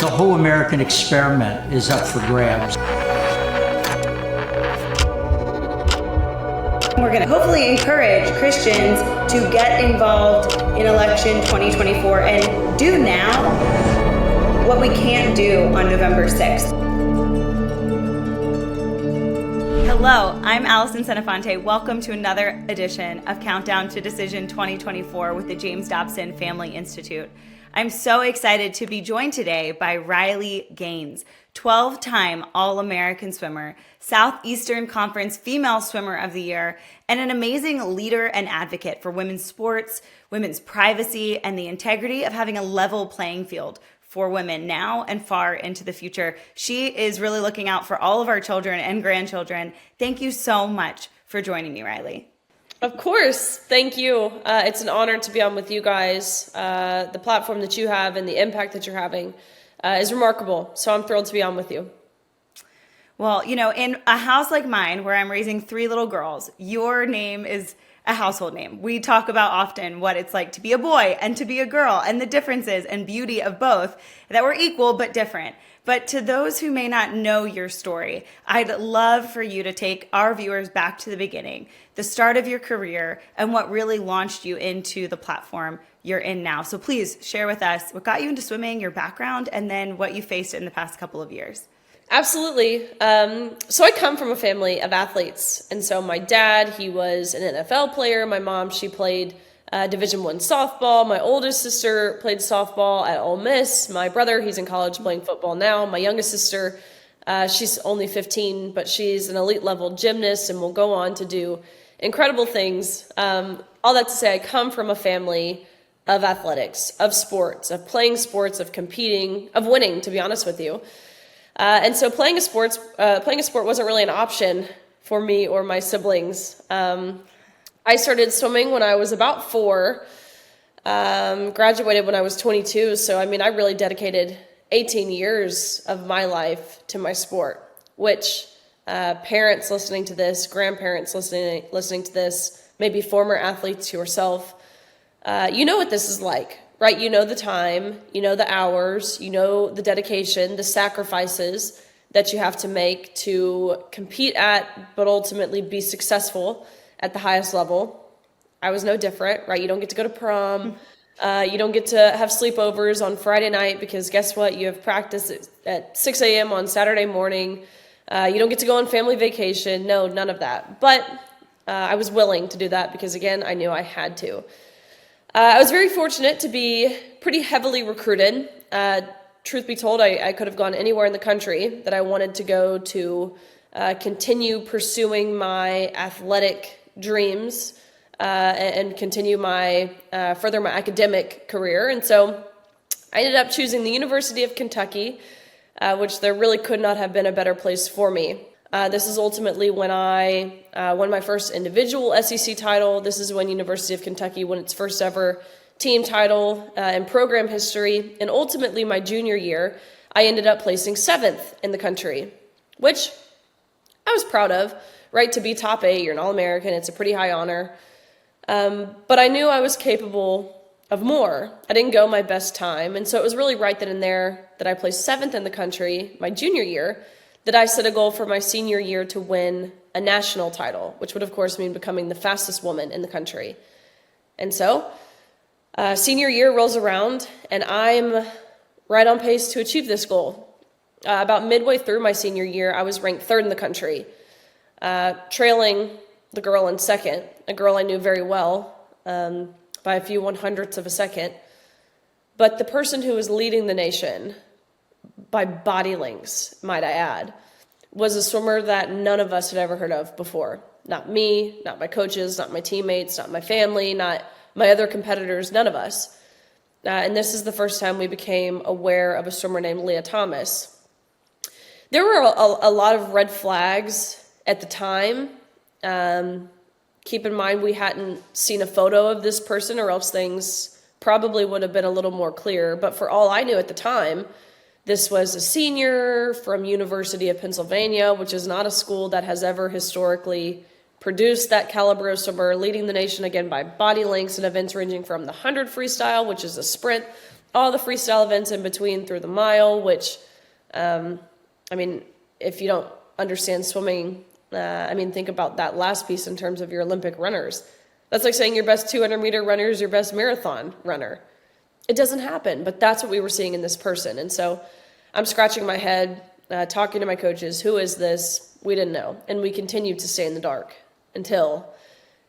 the whole American experiment is up for grabs. We're going to hopefully encourage Christians to get involved in election 2024 and do now what we can't do on November 6th. Hello, I'm Alison Centofante. Welcome to another edition of Countdown to Decision 2024 with the James Dobson Family Institute. I'm so excited to be joined today by Riley Gaines, 12-time All-American swimmer, Southeastern Conference Female Swimmer of the Year, and an amazing leader and advocate for women's sports, women's privacy, and the integrity of having a level playing field for women now and far into the future. She is really looking out for all of our children and grandchildren. Thank you so much for joining me, Riley. Of course. Thank you. It's an honor to be on with you guys. The platform that you have and the impact that you're having is remarkable. So I'm thrilled to be on with you. Well, you know, in a house like mine where I'm raising 3 little girls, your name is a household name. We talk about often what it's like to be a boy and to be a girl and the differences and beauty of both, that we're equal but different. But to those who may not know your story, I'd love for you to take our viewers back to the beginning, the start of your career, and what really launched you into the platform you're in now. So please share with us what got you into swimming, your background, and then what you faced in the past couple of years. Absolutely. So I come from a family of athletes. And so my dad, he was an NFL player. My mom, she played Division I softball. My oldest sister played softball at Ole Miss. My brother, he's in college playing football now. My youngest sister, she's only 15, but she's an elite level gymnast and will go on to do incredible things. All that to say, I come from a family of athletics, of sports, of playing sports, of competing, of winning, to be honest with you. And so playing a sport wasn't really an option for me or my siblings. I started swimming when I was about 4, graduated when I was 22. So, I mean, I really dedicated 18 years of my life to my sport, which parents listening to this, grandparents listening to this, maybe former athletes yourself, you know what this is like, right? You know the time, you know the hours, you know the dedication, the sacrifices that you have to make to compete at, but ultimately be successful at the highest level. I was no different, right? You don't get to go to prom. You don't get to have sleepovers on Friday night because guess what? You have practice at 6 a.m. on Saturday morning. You don't get to go on family vacation. No, none of that. But I was willing to do that because, again, I knew I had to. I was very fortunate to be pretty heavily recruited. Truth be told, I could have gone anywhere in the country that I wanted to go to continue pursuing my athletic dreams and continue further my academic career. And so I ended up choosing the University of Kentucky, which there really could not have been a better place for me. This is ultimately when I won my first individual SEC title. This is when University of Kentucky won its first ever team title in program history. And ultimately, my junior year, I ended up placing 7th in the country, which I was proud of, right? To be top 8, you're an All-American. It's a pretty high honor. But I knew I was capable of more. I didn't go my best time. And so it was really right then and there that I placed 7th in the country my junior year, that I set a goal for my senior year to win a national title, which would, of course, mean becoming the fastest woman in the country. And so senior year rolls around, and I'm right on pace to achieve this goal. About midway through my senior year, I was ranked 3rd in the country, trailing the girl in 2nd, a girl I knew very well by a few 100ths of a second. But the person who was leading the nation, by body lengths, might I add, was a swimmer that none of us had ever heard of before. Not me, not my coaches, not my teammates, not my family, not my other competitors, none of us. And this is the first time we became aware of a swimmer named Leah Thomas. There were a lot of red flags at the time. Keep in mind, we hadn't seen a photo of this person, or else things probably would have been a little more clear. But for all I knew at the time, this was a senior from University of Pennsylvania, which is not a school that has ever historically produced that caliber of swimmer, leading the nation again by body lengths in events ranging from the 100 freestyle, which is a sprint, all the freestyle events in between through the mile, which, if you don't understand swimming, think about that last piece in terms of your Olympic runners. That's like saying your best 200-meter runner is your best marathon runner. It doesn't happen, but that's what we were seeing in this person. And so I'm scratching my head, talking to my coaches, who is this? We didn't know. And we continued to stay in the dark until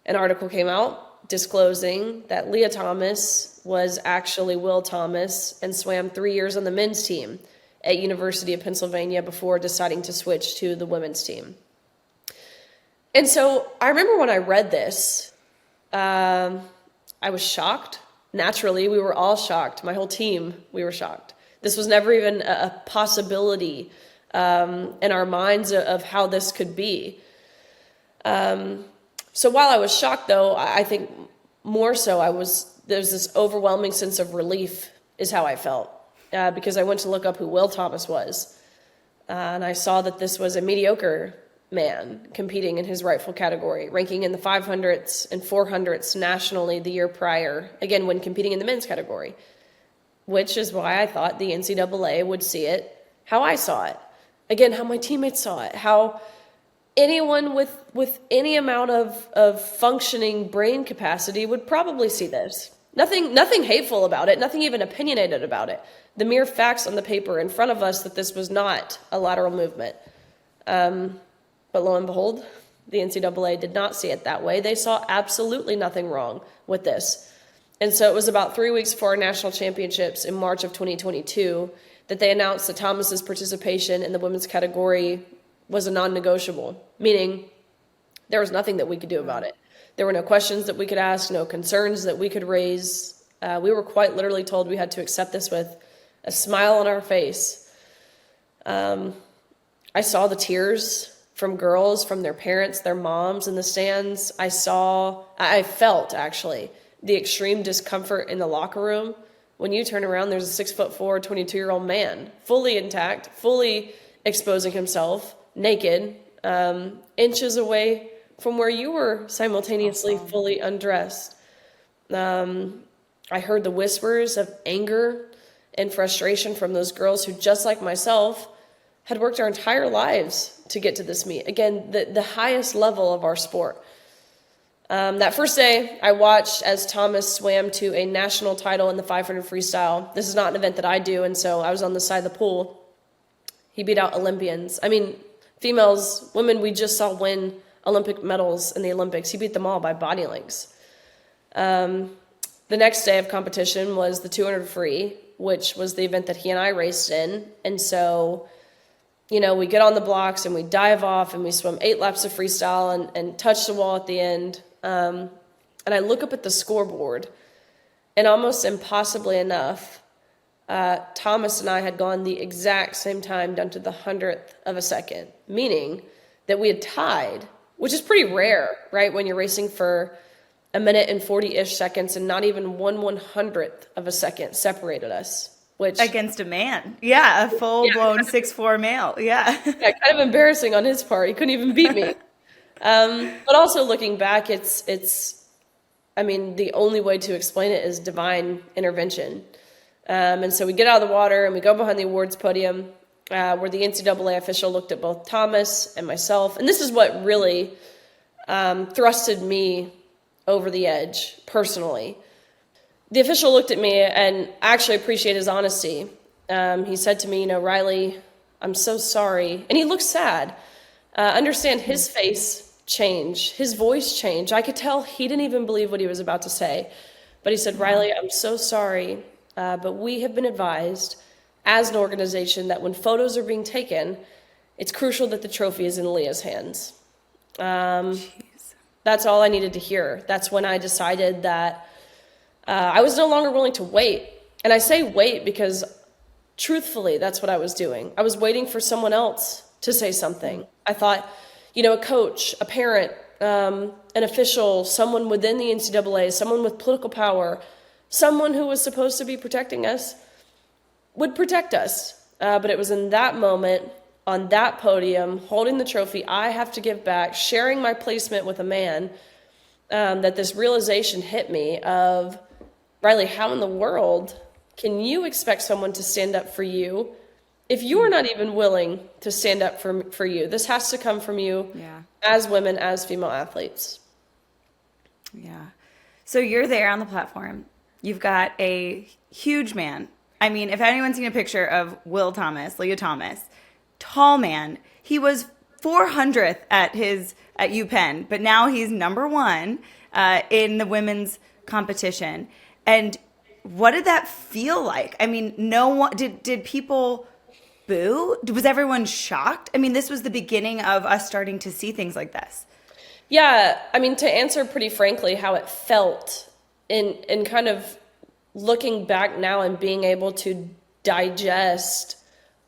an article came out disclosing that Leah Thomas was actually Will Thomas and swam 3 years on the men's team at University of Pennsylvania before deciding to switch to the women's team. And so I remember when I read this, I was shocked. Naturally, we were all shocked. My whole team, we were shocked. This was never even a possibility in our minds of how this could be. So while I was shocked, though, I think more so there's this overwhelming sense of relief is how I felt, because I went to look up who Will Thomas was. And I saw that this was a mediocre man competing in his rightful category, ranking in the 500ths and 400ths nationally the year prior, again, when competing in the men's category, which is why I thought the NCAA would see it how I saw it. Again, how my teammates saw it, how anyone with any amount of functioning brain capacity would probably see this. Nothing hateful about it, nothing even opinionated about it. The mere facts on the paper in front of us that this was not a lateral movement. But lo and behold, the NCAA did not see it that way. They saw absolutely nothing wrong with this. And so it was about 3 weeks before our national championships in March of 2022 that they announced that Thomas's participation in the women's category was a non-negotiable, meaning there was nothing that we could do about it. There were no questions that we could ask, no concerns that we could raise. We were quite literally told we had to accept this with a smile on our face. I saw the tears from girls, from their parents, their moms in the stands. I felt actually the extreme discomfort in the locker room. When you turn around, there's a 6'4", 22-year-old man, fully intact, fully exposing himself, naked, inches away from where you were simultaneously fully undressed. I heard the whispers of anger and frustration from those girls who, just like myself, had worked our entire lives to get to this meet. Again, the highest level of our sport. That first day, I watched as Thomas swam to a national title in the 500 freestyle. This is not an event that I do, and so I was on the side of the pool. He beat out Olympians. Females, women we just saw win Olympic medals in the Olympics. He beat them all by body lengths. The next day of competition was the 200 free, which was the event that he and I raced in. And so, we get on the blocks and we dive off and we swim 8 laps of freestyle and touch the wall at the end. And I look up at the scoreboard, and almost impossibly enough, Thomas and I had gone the exact same time down to the 100th of a second, meaning that we had tied, which is pretty rare, right? When you're racing for a minute and 40-ish seconds and not even 1/100th of a second separated us. Which, against a man. Yeah, a full-blown 6'4" male. Yeah. Yeah, kind of embarrassing on his part. He couldn't even beat me. But also looking back, it's the only way to explain it is divine intervention. And so we get out of the water and we go behind the awards podium where the NCAA official looked at both Thomas and myself. And this is what really thrusted me over the edge personally. The official looked at me, and I actually appreciate his honesty. He said to me, Riley, I'm so sorry. And he looked sad. Understand his face changed, his voice changed. I could tell he didn't even believe what he was about to say. But he said, Riley, I'm so sorry, but we have been advised as an organization that when photos are being taken, it's crucial that the trophy is in Leah's hands. That's all I needed to hear. That's when I decided that I was no longer willing to wait. And I say wait because truthfully, that's what I was doing. I was waiting for someone else to say something. I thought, a coach, a parent, an official, someone within the NCAA, someone with political power, someone who was supposed to be protecting us would protect us. But it was in that moment, on that podium, holding the trophy I have to give back, sharing my placement with a man, that this realization hit me of, Riley, how in the world can you expect someone to stand up for you if you're not even willing to stand up for you? This has to come from you as women, as female athletes. Yeah. So you're there on the platform. You've got a huge man. I mean, if anyone's seen a picture of Will Thomas, Leah Thomas, tall man. He was 400th at UPenn, but now he's number one in the women's competition. And what did that feel like? I mean, no one did people boo? Was everyone shocked? I mean, this was the beginning of us starting to see things like this. Yeah, I mean, to answer pretty frankly how it felt in kind of looking back now and being able to digest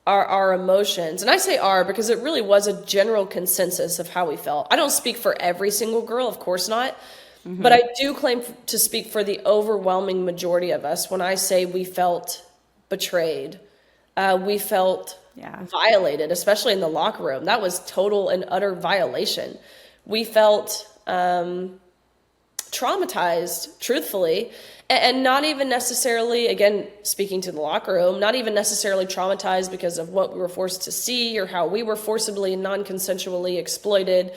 our emotions. And I say our because it really was a general consensus of how we felt. I don't speak for every single girl, of course not. Mm-hmm. But I do claim to speak for the overwhelming majority of us when I say we felt betrayed. We felt violated, especially in the locker room. That was total and utter violation. We felt traumatized, truthfully, and not even necessarily, again, speaking to the locker room, not even necessarily traumatized because of what we were forced to see or how we were forcibly and non-consensually exploited.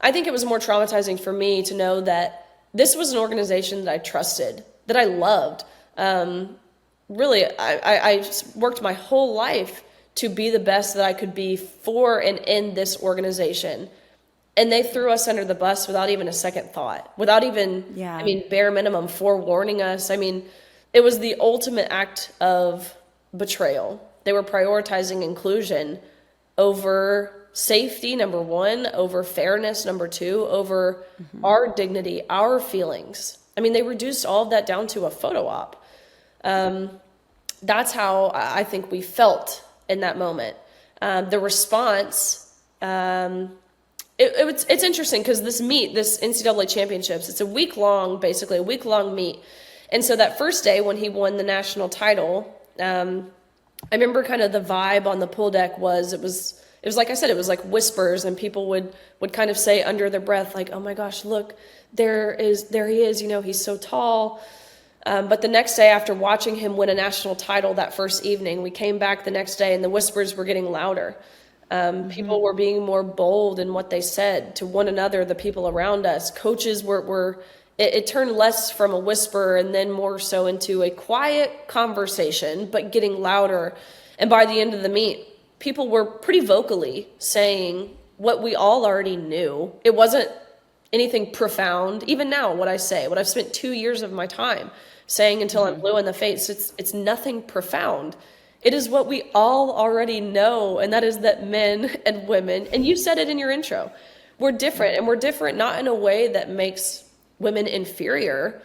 I think it was more traumatizing for me to know that this was an organization that I trusted, that I loved. Really, I worked my whole life to be the best that I could be for and in this organization. And they threw us under the bus without even a second thought, without even, bare minimum forewarning us. I mean, it was the ultimate act of betrayal. They were prioritizing inclusion over safety, number one, over fairness, number two, over our dignity, our feelings. I mean, they reduced all of that down to a photo op. That's how I think we felt in that moment. The response, it's interesting because this NCAA championships, it's a week-long meet. And so that first day when he won the national title, I remember kind of the vibe on the pool deck was, it was like I said, it was like whispers, and people would kind of say under their breath, like, oh my gosh, look, there he is, he's so tall. But the next day after watching him win a national title that first evening, we came back the next day and the whispers were getting louder. People were being more bold in what they said to one another, the people around us. Coaches it turned less from a whisper and then more so into a quiet conversation, but getting louder. And by the end of the meet, people were pretty vocally saying what we all already knew. It wasn't anything profound. Even now, what I've spent 2 years of my time saying until I'm blue in the face, it's nothing profound. It is what we all already know, and that is that men and women, and you said it in your intro, we're different, and we're different not in a way that makes women inferior.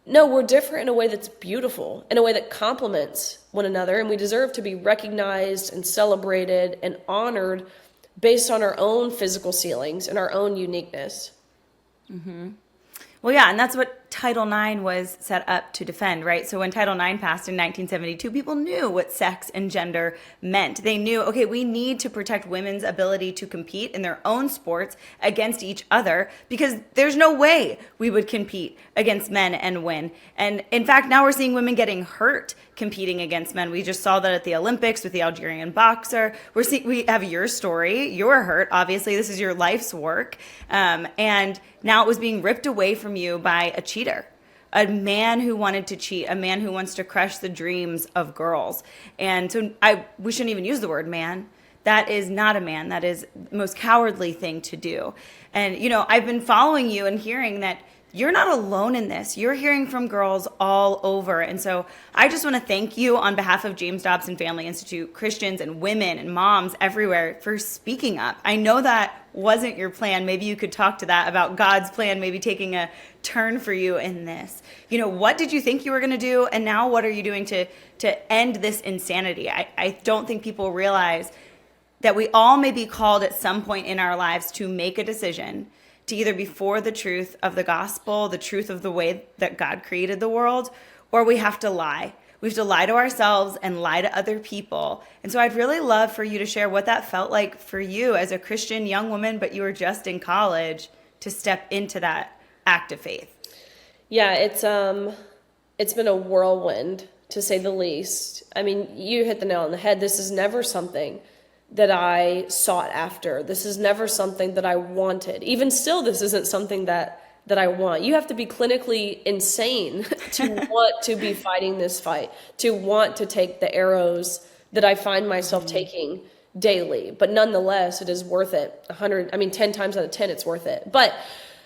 No, we're different in a way that's beautiful, in a way that complements one another, and we deserve to be recognized and celebrated and honored based on our own physical ceilings and our own uniqueness. Mm-hmm. Well, yeah, and that's what Title IX was set up to defend, right? So when Title IX passed in 1972, people knew what sex and gender meant. They knew, okay, we need to protect women's ability to compete in their own sports against each other, because there's no way we would compete against men and win. And in fact, now we're seeing women getting hurt competing against men. We just saw that at the Olympics with the Algerian boxer. We have your story. You're hurt. Obviously, this is your life's work. And now it was being ripped away from you by a cheater, a man who wanted to cheat, a man who wants to crush the dreams of girls. And so we shouldn't even use the word man. That is not a man. That is the most cowardly thing to do. And, I've been following you and hearing that you're not alone in this. You're hearing from girls all over. And so I just want to thank you on behalf of James Dobson Family Institute, Christians and women and moms everywhere, for speaking up. I know that wasn't your plan. Maybe you could talk to that about God's plan, maybe taking a turn for you in this. What did you think you were going to do? And now what are you doing to end this insanity? I don't think people realize that we all may be called at some point in our lives to make a decision to either be for the truth of the gospel, the truth of the way that God created the world, or we have to lie. We have to lie to ourselves and lie to other people. And so I'd really love for you to share what that felt like for you as a Christian young woman, but you were just in college, to step into that act of faith. Yeah, it's been a whirlwind to say the least. I mean, you hit the nail on the head. This is never something that I sought after. This is never something that I wanted. Even still, this isn't something that I want. You have to be clinically insane to want to be fighting this fight, to want to take the arrows that I find myself taking daily. But nonetheless, it is worth it. 10 times out of 10, it's worth it. But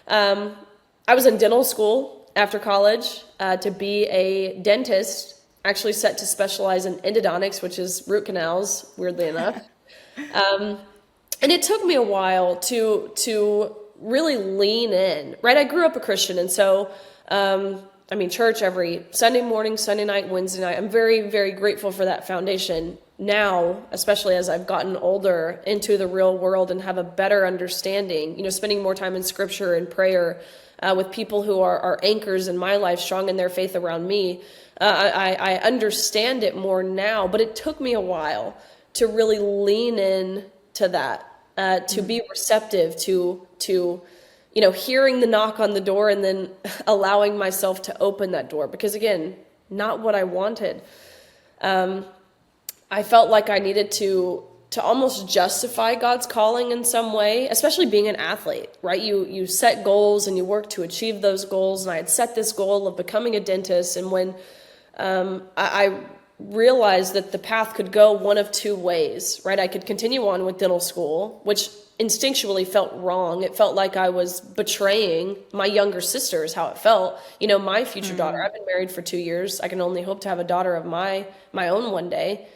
I was in dental school after college to be a dentist, actually set to specialize in endodontics, which is root canals, weirdly enough. And it took me a while to really lean in, right? I grew up a Christian, and so, church every Sunday morning, Sunday night, Wednesday night. I'm very, very grateful for that foundation now, especially as I've gotten older into the real world and have a better understanding, spending more time in scripture and prayer with people who are anchors in my life, strong in their faith around me. I understand it more now, but it took me a while to really lean in to that. To be receptive to hearing the knock on the door and then allowing myself to open that door. Because again, not what I wanted. I felt like I needed to almost justify God's calling in some way, especially being an athlete, right? You set goals and you work to achieve those goals. And I had set this goal of becoming a dentist. And when I realized that the path could go one of two ways, right? I could continue on with dental school, which instinctually felt wrong. It felt like I was betraying my younger sister is how it felt. My future daughter, I've been married for 2 years. I can only hope to have a daughter of my own one day.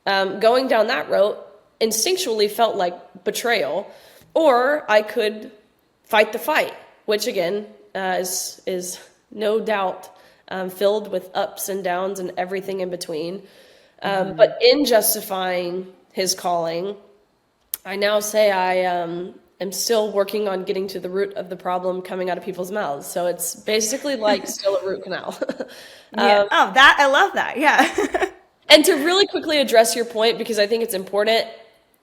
Going down that road instinctually felt like betrayal, or I could fight the fight, which again is no doubt filled with ups and downs and everything in between. But in justifying his calling, I now say I am still working on getting to the root of the problem coming out of people's mouths. So it's basically like still a root canal. Yeah. I love that. Yeah. And to really quickly address your point, because I think it's important,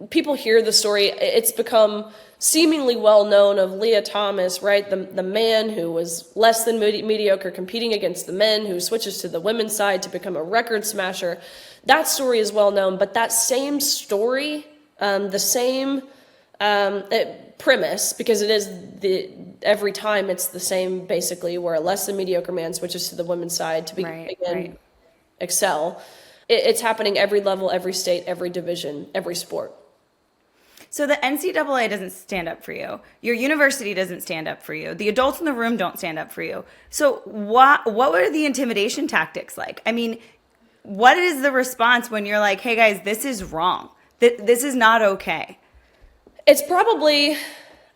people hear the story. It's become seemingly well known of Leah Thomas, right? The man who was less than mediocre competing against the men, who switches to the women's side to become a record smasher. That story is well known, but that same story, the same premise, because it is every time it's the same basically, where a less than mediocre man switches to the women's side to excel. It's happening every level, every state, every division, every sport. So the NCAA doesn't stand up for you. Your university doesn't stand up for you. The adults in the room don't stand up for you. So what were the intimidation tactics like? I mean, what is the response when you're like, hey guys, this is wrong. This is not okay? It's probably,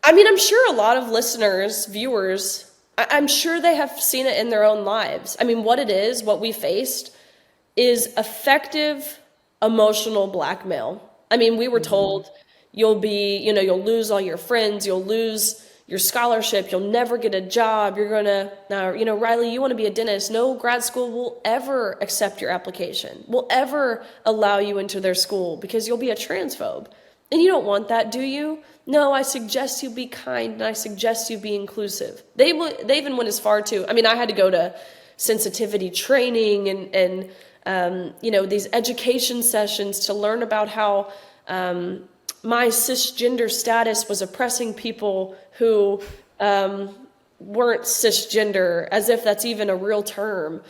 I'm sure a lot of listeners, viewers, I'm sure they have seen it in their own lives. What we faced is effective emotional blackmail. We were told you'll lose all your friends, you'll lose your scholarship, you'll never get a job, you're gonna, Riley, you want to be a dentist, no grad school will ever accept your application, will ever allow you into their school because you'll be a transphobe. And you don't want that, do you? No, I suggest you be kind and I suggest you be inclusive. They even went as far to, I had to go to sensitivity training and these education sessions to learn about how my cisgender status was oppressing people who weren't cisgender, as if that's even a real term.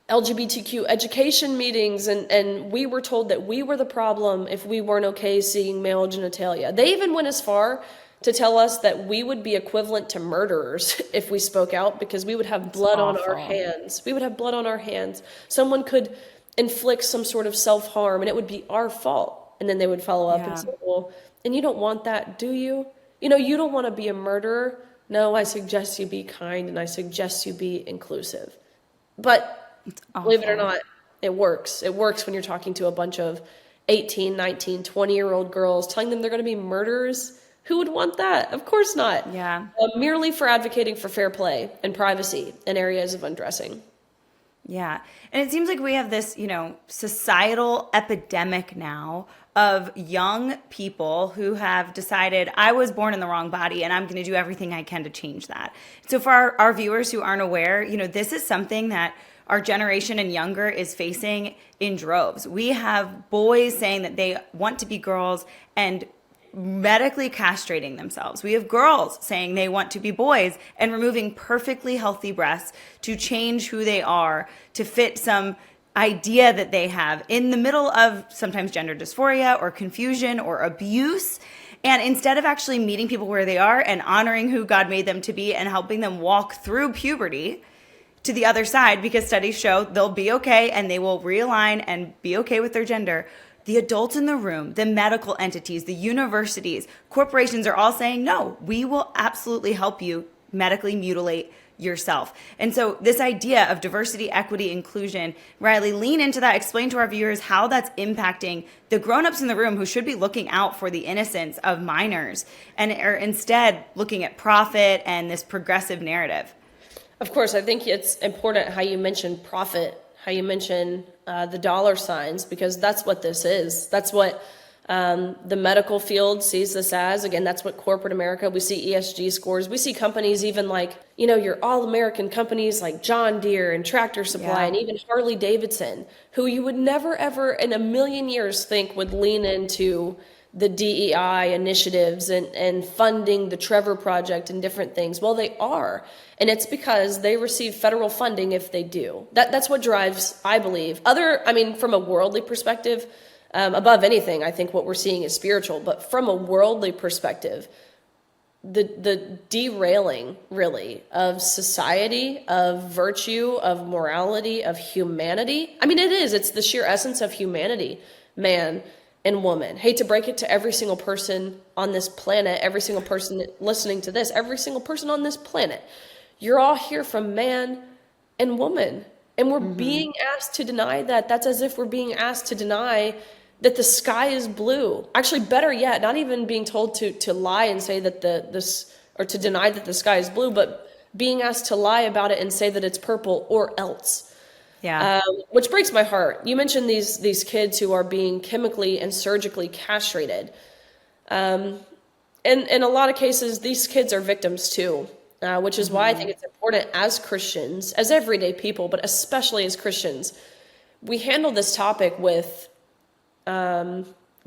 LGBTQ education meetings, and we were told that we were the problem if we weren't okay seeing male genitalia. They even went as far to tell us that we would be equivalent to murderers if we spoke out, because we would have blood on our hands. We would have blood on our hands. Someone could inflict some sort of self-harm, and it would be our fault. And then they would follow up and say, well, and you don't want that, do you? You don't want to be a murderer. No, I suggest you be kind, and I suggest you be inclusive. But believe it or not, it works. It works when you're talking to a bunch of 18, 19, 20-year-old girls, telling them they're going to be murderers. Who would want that? Of course not. Yeah. Merely for advocating for fair play and privacy in areas of undressing. Yeah. And it seems like we have this, societal epidemic now of young people who have decided, I was born in the wrong body and I'm going to do everything I can to change that. So for our viewers who aren't aware, this is something that our generation and younger is facing in droves. We have boys saying that they want to be girls and medically castrating themselves. We have girls saying they want to be boys and removing perfectly healthy breasts to change who they are, to fit some idea that they have in the middle of sometimes gender dysphoria or confusion or abuse. And instead of actually meeting people where they are and honoring who God made them to be and helping them walk through puberty to the other side, because studies show they'll be okay and they will realign and be okay with their gender, the adults in the room, the medical entities, the universities, corporations are all saying, no, we will absolutely help you medically mutilate yourself. And so this idea of diversity, equity, inclusion, Riley, lean into that, explain to our viewers how that's impacting the grownups in the room who should be looking out for the innocence of minors and are instead looking at profit and this progressive narrative. Of course, I think it's important how you mention profit, how you mention the dollar signs, because that's what this is. That's what the medical field sees this as. Again, that's what corporate America, we see ESG scores. We see companies even like, your all-American companies like John Deere and Tractor Supply and even Harley Davidson, who you would never, ever in a million years think would lean into the DEI initiatives and funding the Trevor Project and different things. Well, they are. And it's because they receive federal funding if they do. That's what drives, I believe. From a worldly perspective, above anything, I think what we're seeing is spiritual. But from a worldly perspective, the derailing, really, of society, of virtue, of morality, of humanity. It is. It's the sheer essence of humanity, man and woman. Hate to break it to every single person on this planet, every single person listening to this, every single person on this planet. You're all here from man and woman. And we're being asked to deny that. That's as if we're being asked to deny that the sky is blue. Actually, better yet, not even being told to lie and say that or to deny that the sky is blue, but being asked to lie about it and say that it's purple or else. Yeah. Which breaks my heart. You mentioned these kids who are being chemically and surgically castrated. And in a lot of cases, these kids are victims too, which is why I think it's important as Christians, as everyday people, but especially as Christians, we handle this topic with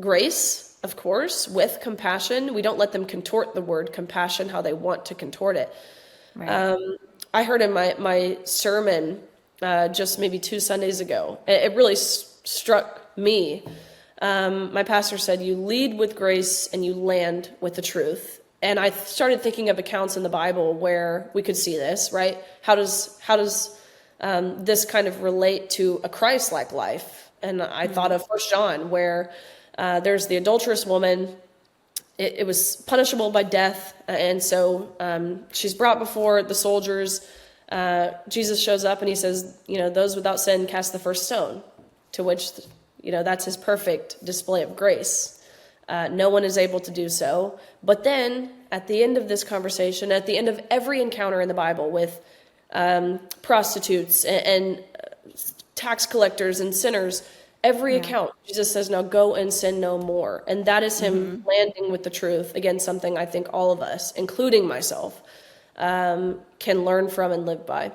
grace, of course, with compassion. We don't let them contort the word compassion how they want to contort it. Right. I heard in my sermon just maybe 2 Sundays ago, it really struck me. My pastor said, you lead with grace and you land with the truth. And I started thinking of accounts in the Bible where we could see this, right? How does this kind of relate to a Christ-like life? And I thought of 1 John, where there's the adulterous woman. It was punishable by death. And so she's brought before the soldiers. Jesus shows up and he says, those without sin cast the first stone, to which, that's his perfect display of grace. No one is able to do so. But then at the end of this conversation, at the end of every encounter in the Bible with prostitutes and tax collectors and sinners, every account, Jesus says, now go and sin no more. And that is him landing with the truth. Again, something I think all of us, including myself, can learn from and live by.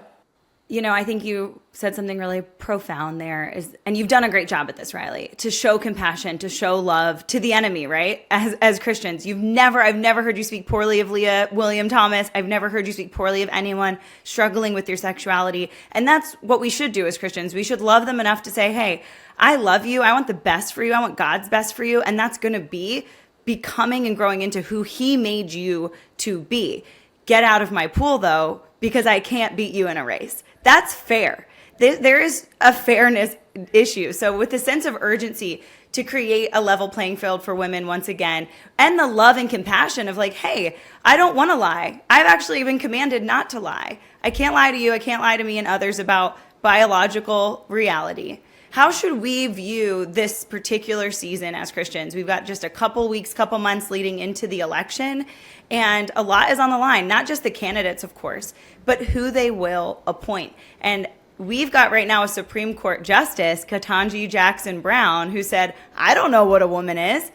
I think you said something really profound there, and you've done a great job at this, Riley, to show compassion, to show love to the enemy, right? As Christians, I've never heard you speak poorly of Leah William Thomas. I've never heard you speak poorly of anyone struggling with your sexuality. And that's what we should do as Christians. We should love them enough to say, hey, I love you. I want the best for you. I want God's best for you. And that's going to be becoming and growing into who he made you to be. Get out of my pool, though, because I can't beat you in a race. That's fair. There is a fairness issue. So with the sense of urgency to create a level playing field for women once again, and the love and compassion of like, hey, I don't want to lie. I've actually been commanded not to lie. I can't lie to you. I can't lie to me and others about biological reality. How should we view this particular season as Christians? We've got just a couple weeks, couple months leading into the election, and a lot is on the line, not just the candidates, of course, but who they will appoint. And we've got right now a Supreme Court Justice, Ketanji Jackson Brown, who said, I don't know what a woman is.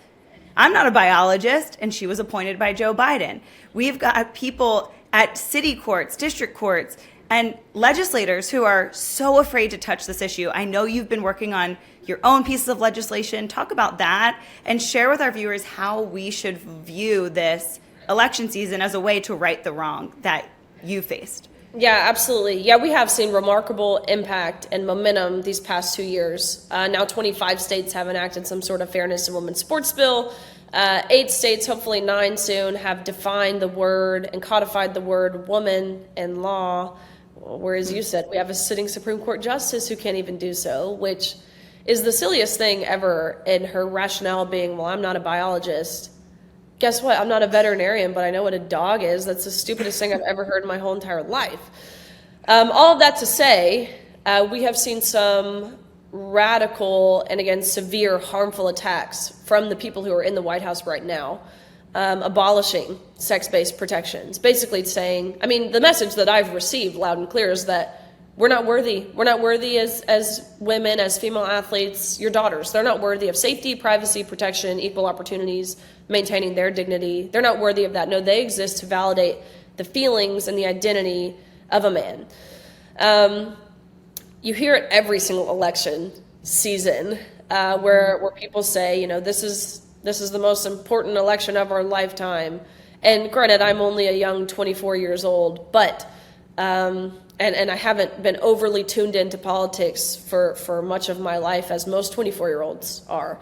I'm not a biologist, and she was appointed by Joe Biden. We've got people at city courts, district courts, And legislators who are so afraid to touch this issue, I know you've been working on your own pieces of legislation. Talk about that and share with our viewers how we should view this election season as a way to right the wrong that you faced. Yeah, absolutely. Yeah, we have seen remarkable impact and momentum these past 2 years. Now 25 states have enacted some sort of fairness in women's sports bill. 8 states, hopefully 9 soon, have defined the word and codified the word woman in law. Whereas you said we have a sitting Supreme Court justice who can't even do so, which is the silliest thing ever, in her rationale being, well, I'm not a biologist. Guess what? I'm not a veterinarian, but I know what a dog is. That's the stupidest thing I've ever heard in my whole entire life. All of that to say, we have seen some radical and, again, severe harmful attacks from the people who are in the White House right now, abolishing sex-based protections, basically saying, I mean, the message that I've received loud and clear is that we're not worthy. We're not worthy as women, as female athletes, your daughters. They're not worthy of safety, privacy, protection, equal opportunities, maintaining their dignity. They're not worthy of that. No, they exist to validate the feelings and the identity of a man. You hear it every single election season, where people say, you know, this is the most important election of our lifetime. And granted, I'm only a young 24 years old, but and I haven't been overly tuned into politics for much of my life, as most 24-year-olds are.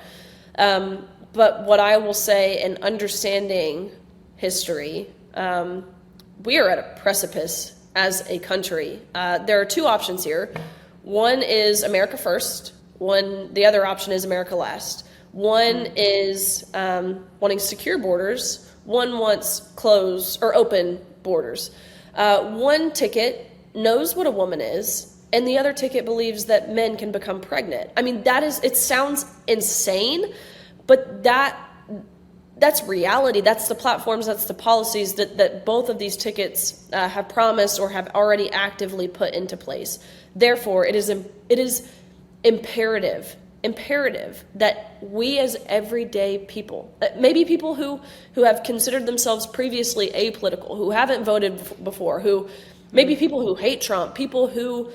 But what I will say, in understanding history, we are at a precipice as a country. There are 2 options here. One is America first. The other option is America last. One is wanting secure borders. One wants closed or open borders. One ticket knows what a woman is, and the other ticket believes that men can become pregnant. I mean, it sounds insane, but that's reality. That's the platforms, that's the policies that both of these tickets have promised or have already actively put into place. Therefore, it is imperative that we as everyday people, maybe people who have considered themselves previously apolitical, who haven't voted before, who maybe people who hate Trump, people who,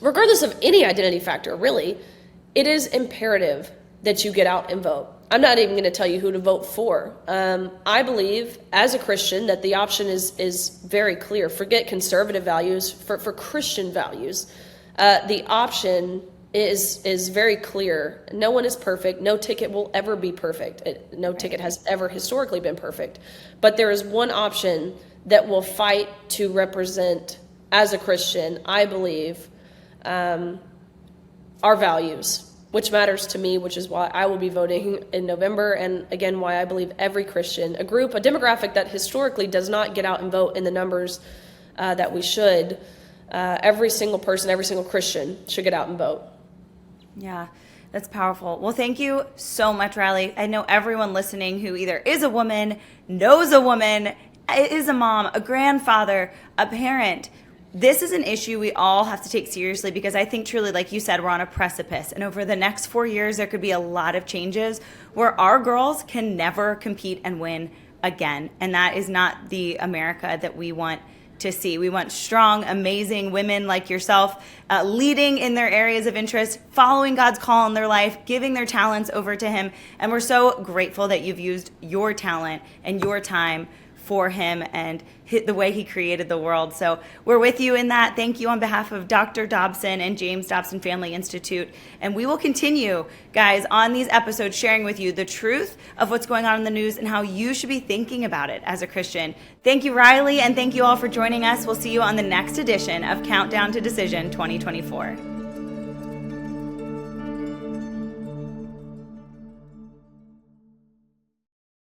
regardless of any identity factor, really, it is imperative that you get out and vote. I'm not even going to tell you who to vote for. I believe, as a Christian, that the option is very clear. Forget conservative values. For Christian values, the option is very clear. No one is perfect. No ticket will ever be perfect. No ticket has ever historically been perfect. But there is one option that will fight to represent, as a Christian, I believe, our values, which matters to me, which is why I will be voting in November, and again, why I believe every Christian, a demographic that historically does not get out and vote in the numbers that we should, every single person, every single Christian should get out and vote. Yeah, that's powerful. Well, thank you so much, Riley. I know everyone listening who either is a woman, knows a woman, is a mom, a grandfather, a parent. This is an issue we all have to take seriously, because I think truly, like you said, we're on a precipice. And over the next 4 years, there could be a lot of changes where our girls can never compete and win again. And that is not the America that we want to see. We want strong, amazing women like yourself, leading in their areas of interest, following God's call in their life, giving their talents over to Him. And we're so grateful that you've used your talent and your time for Him and the way He created the world. So we're with you in that. Thank you on behalf of Dr. Dobson and James Dobson Family Institute. And we will continue, guys, on these episodes sharing with you the truth of what's going on in the news and how you should be thinking about it as a Christian. Thank you, Riley, and thank you all for joining us. We'll see you on the next edition of Countdown to Decision 2024.